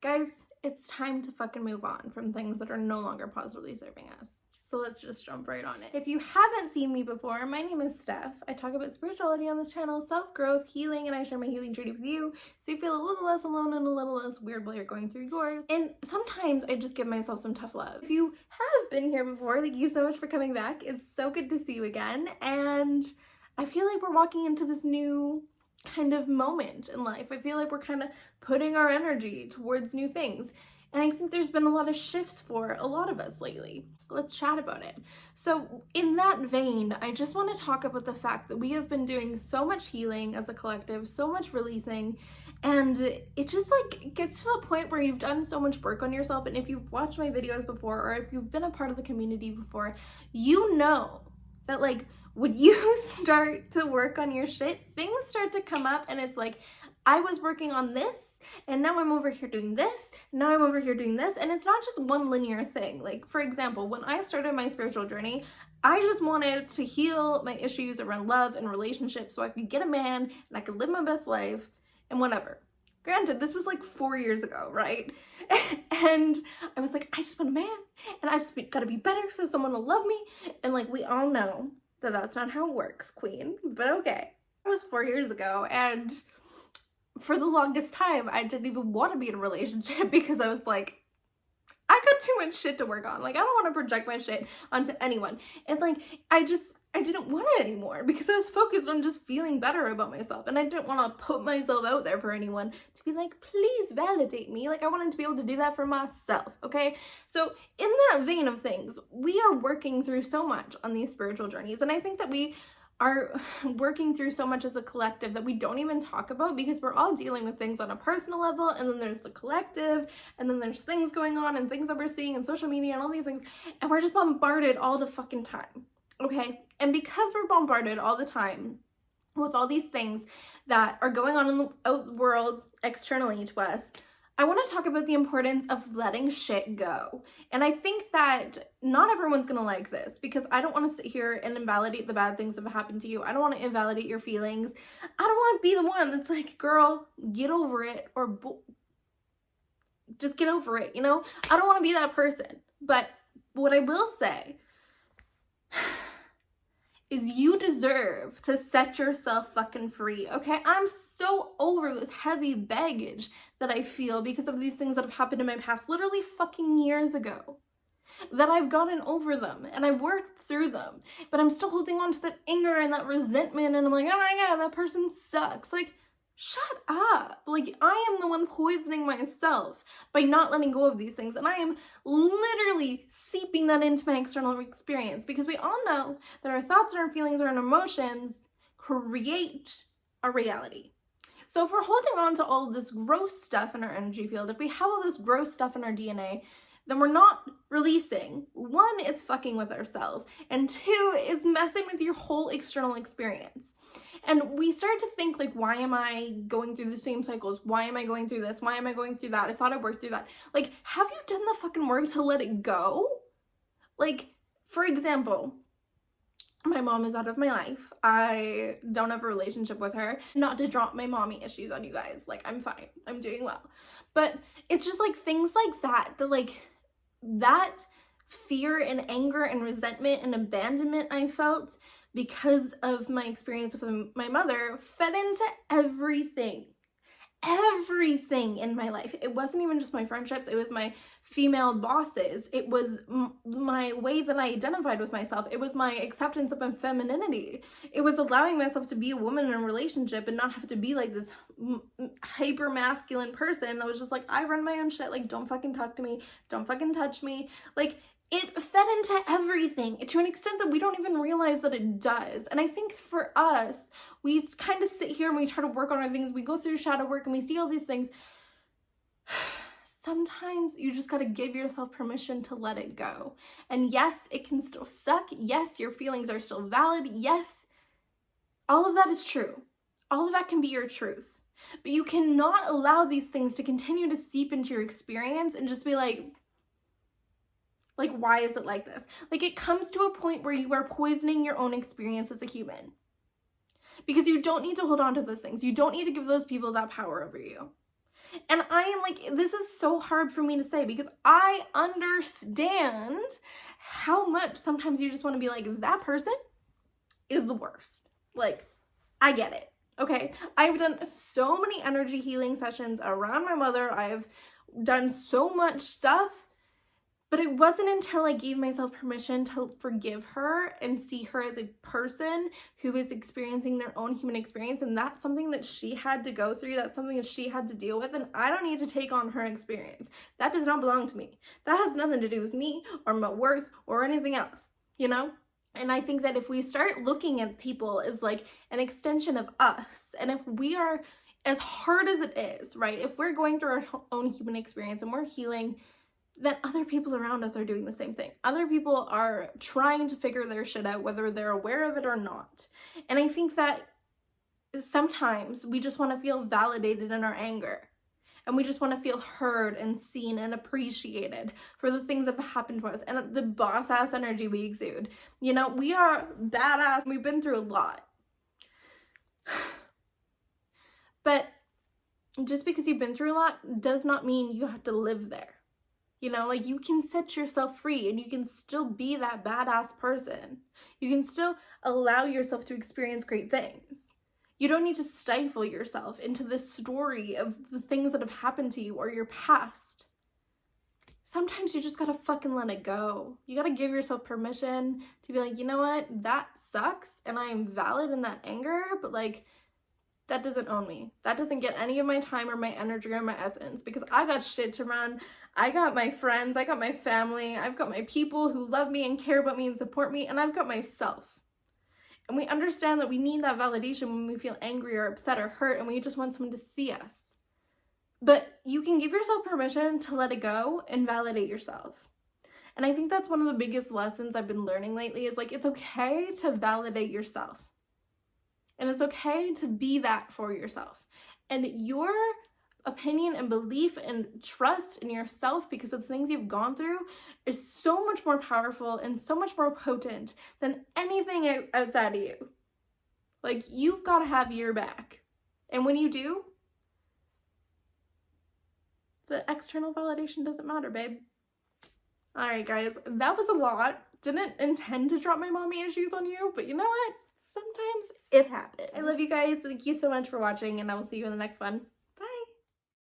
Guys, it's time to fucking move on from things that are no longer positively serving us. So let's just jump right on it. If you haven't seen me before, my name is Steph. I talk about spirituality on this channel, self-growth, healing, and I share my healing journey with you so you feel a little less alone and a little less weird while you're going through yours. And sometimes I just give myself some tough love. If you have been here before, thank you so much for coming back. It's so good to see you again. And I feel like we're walking into this new kind of moment in life. I feel like we're kind of putting our energy towards new things. And I think there's been a lot of shifts for a lot of us lately. Let's chat about it. So in that vein, I just want to talk about the fact that we have been doing so much healing as a collective, so much releasing, and it just like gets to the point where you've done so much work on yourself. And if you've watched my videos before, or if you've been a part of the community before, you know that like when you start to work on your shit, things start to come up and it's like, I was working on this, and now I'm over here doing this, now I'm over here doing this, and it's not just one linear thing. Like, for example, when I started my spiritual journey, I just wanted to heal my issues around love and relationships so I could get a man and I could live my best life and whatever. Granted, this was like 4 years ago, right? And I was like, I just want a man, and I just gotta be better so someone will love me. And like, we all know that that's not how it works, queen, but okay. It was 4 years ago, and for the longest time, I didn't even want to be in a relationship because I was like, I got too much shit to work on. Like, I don't want to project my shit onto anyone. And like, I didn't want it anymore because I was focused on just feeling better about myself. And I didn't want to put myself out there for anyone to be like, please validate me. Like, I wanted to be able to do that for myself, okay? So in that vein of things, we are working through so much on these spiritual journeys. And I think that we are working through so much as a collective that we don't even talk about because we're all dealing with things on a personal level, and then there's the collective, and then there's things going on and things that we're seeing in social media and all these things, and we're just bombarded all the fucking time, okay? And because we're bombarded all the time with all these things that are going on in the world externally to us, I want to talk about the importance of letting shit go. And I think that not everyone's going to like this because I don't want to sit here and invalidate the bad things that have happened to you. I don't want to invalidate your feelings. I don't want to be the one that's like, girl, get over it, or just get over it, you know? I don't want to be that person. But what I will say is you deserve to set yourself fucking free, okay? I'm so over this heavy baggage that I feel because of these things that have happened in my past literally fucking years ago, that I've gotten over them and I've worked through them, but I'm still holding on to that anger and that resentment, and I'm like, oh my god, that person sucks. Like, shut up. Like, I am the one poisoning myself by not letting go of these things, and I am literally seeping that into my external experience because we all know that our thoughts and our feelings and our emotions create a reality. So if we're holding on to all of this gross stuff in our energy field, if we have all this gross stuff in our DNA, then we're not releasing. One, it's fucking with ourselves, and two, is messing with your whole external experience. And we start to think like, why am I going through the same cycles? Why am I going through this? Why am I going through that? I thought I worked through that. Like, have you done the fucking work to let it go? Like, for example, my mom is out of my life. I don't have a relationship with her. Not to drop my mommy issues on you guys. Like, I'm fine. I'm doing well. But it's just like things like that, that fear and anger and resentment and abandonment I felt because of my experience with my mother fed into everything in my life. It wasn't even just my friendships, it was my female bosses, it was my way that I identified with myself, it was my acceptance of my femininity, it was allowing myself to be a woman in a relationship and not have to be like this hyper masculine person that was just like, I run my own shit, like, don't fucking talk to me, don't fucking touch me. Like, it fed into everything to an extent that we don't even realize that it does. And I think for us, we kind of sit here and we try to work on our things. We go through shadow work and we see all these things. Sometimes you just got to give yourself permission to let it go. And yes, it can still suck. Yes, your feelings are still valid. Yes, all of that is true. All of that can be your truth. But you cannot allow these things to continue to seep into your experience and just be like, why is it like this? Like, it comes to a point where you are poisoning your own experience as a human. Because you don't need to hold on to those things. You don't need to give those people that power over you. And I am like, this is so hard for me to say because I understand how much sometimes you just want to be like, that person is the worst. Like, I get it. Okay. I've done so many energy healing sessions around my mother. I've done so much stuff. But it wasn't until I gave myself permission to forgive her and see her as a person who is experiencing their own human experience. And that's something that she had to go through. That's something that she had to deal with. And I don't need to take on her experience. That does not belong to me. That has nothing to do with me or my worth or anything else, you know? And I think that if we start looking at people as like an extension of us, and if we are, as hard as it is, right? If we're going through our own human experience and we're healing, that other people around us are doing the same thing. Other people are trying to figure their shit out, whether they're aware of it or not. And I think that sometimes we just want to feel validated in our anger. And we just want to feel heard and seen and appreciated for the things that have happened to us and the boss-ass energy we exude. You know, we are badass. We've been through a lot. But just because you've been through a lot does not mean you have to live there. You know, like you can set yourself free and you can still be that badass person. You can still allow yourself to experience great things. You don't need to stifle yourself into this story of the things that have happened to you or your past. Sometimes you just gotta fucking let it go. You gotta give yourself permission to be like, you know what, that sucks and I am valid in that anger, but like, that doesn't own me. That doesn't get any of my time or my energy or my essence because I got shit to run. I got my friends, I got my family, I've got my people who love me and care about me and support me, and I've got myself. And we understand that we need that validation when we feel angry or upset or hurt and we just want someone to see us. But you can give yourself permission to let it go and validate yourself. And I think that's one of the biggest lessons I've been learning lately is like, it's okay to validate yourself. And it's okay to be that for yourself. And your opinion and belief and trust in yourself because of the things you've gone through is so much more powerful and so much more potent than anything outside of you. Like, you've got to have your back. And when you do, the external validation doesn't matter, babe. All right, guys, that was a lot. Didn't intend to drop my mommy issues on you, but you know what? Sometimes it happens. I love you guys. Thank you so much for watching, and I will see you in the next one.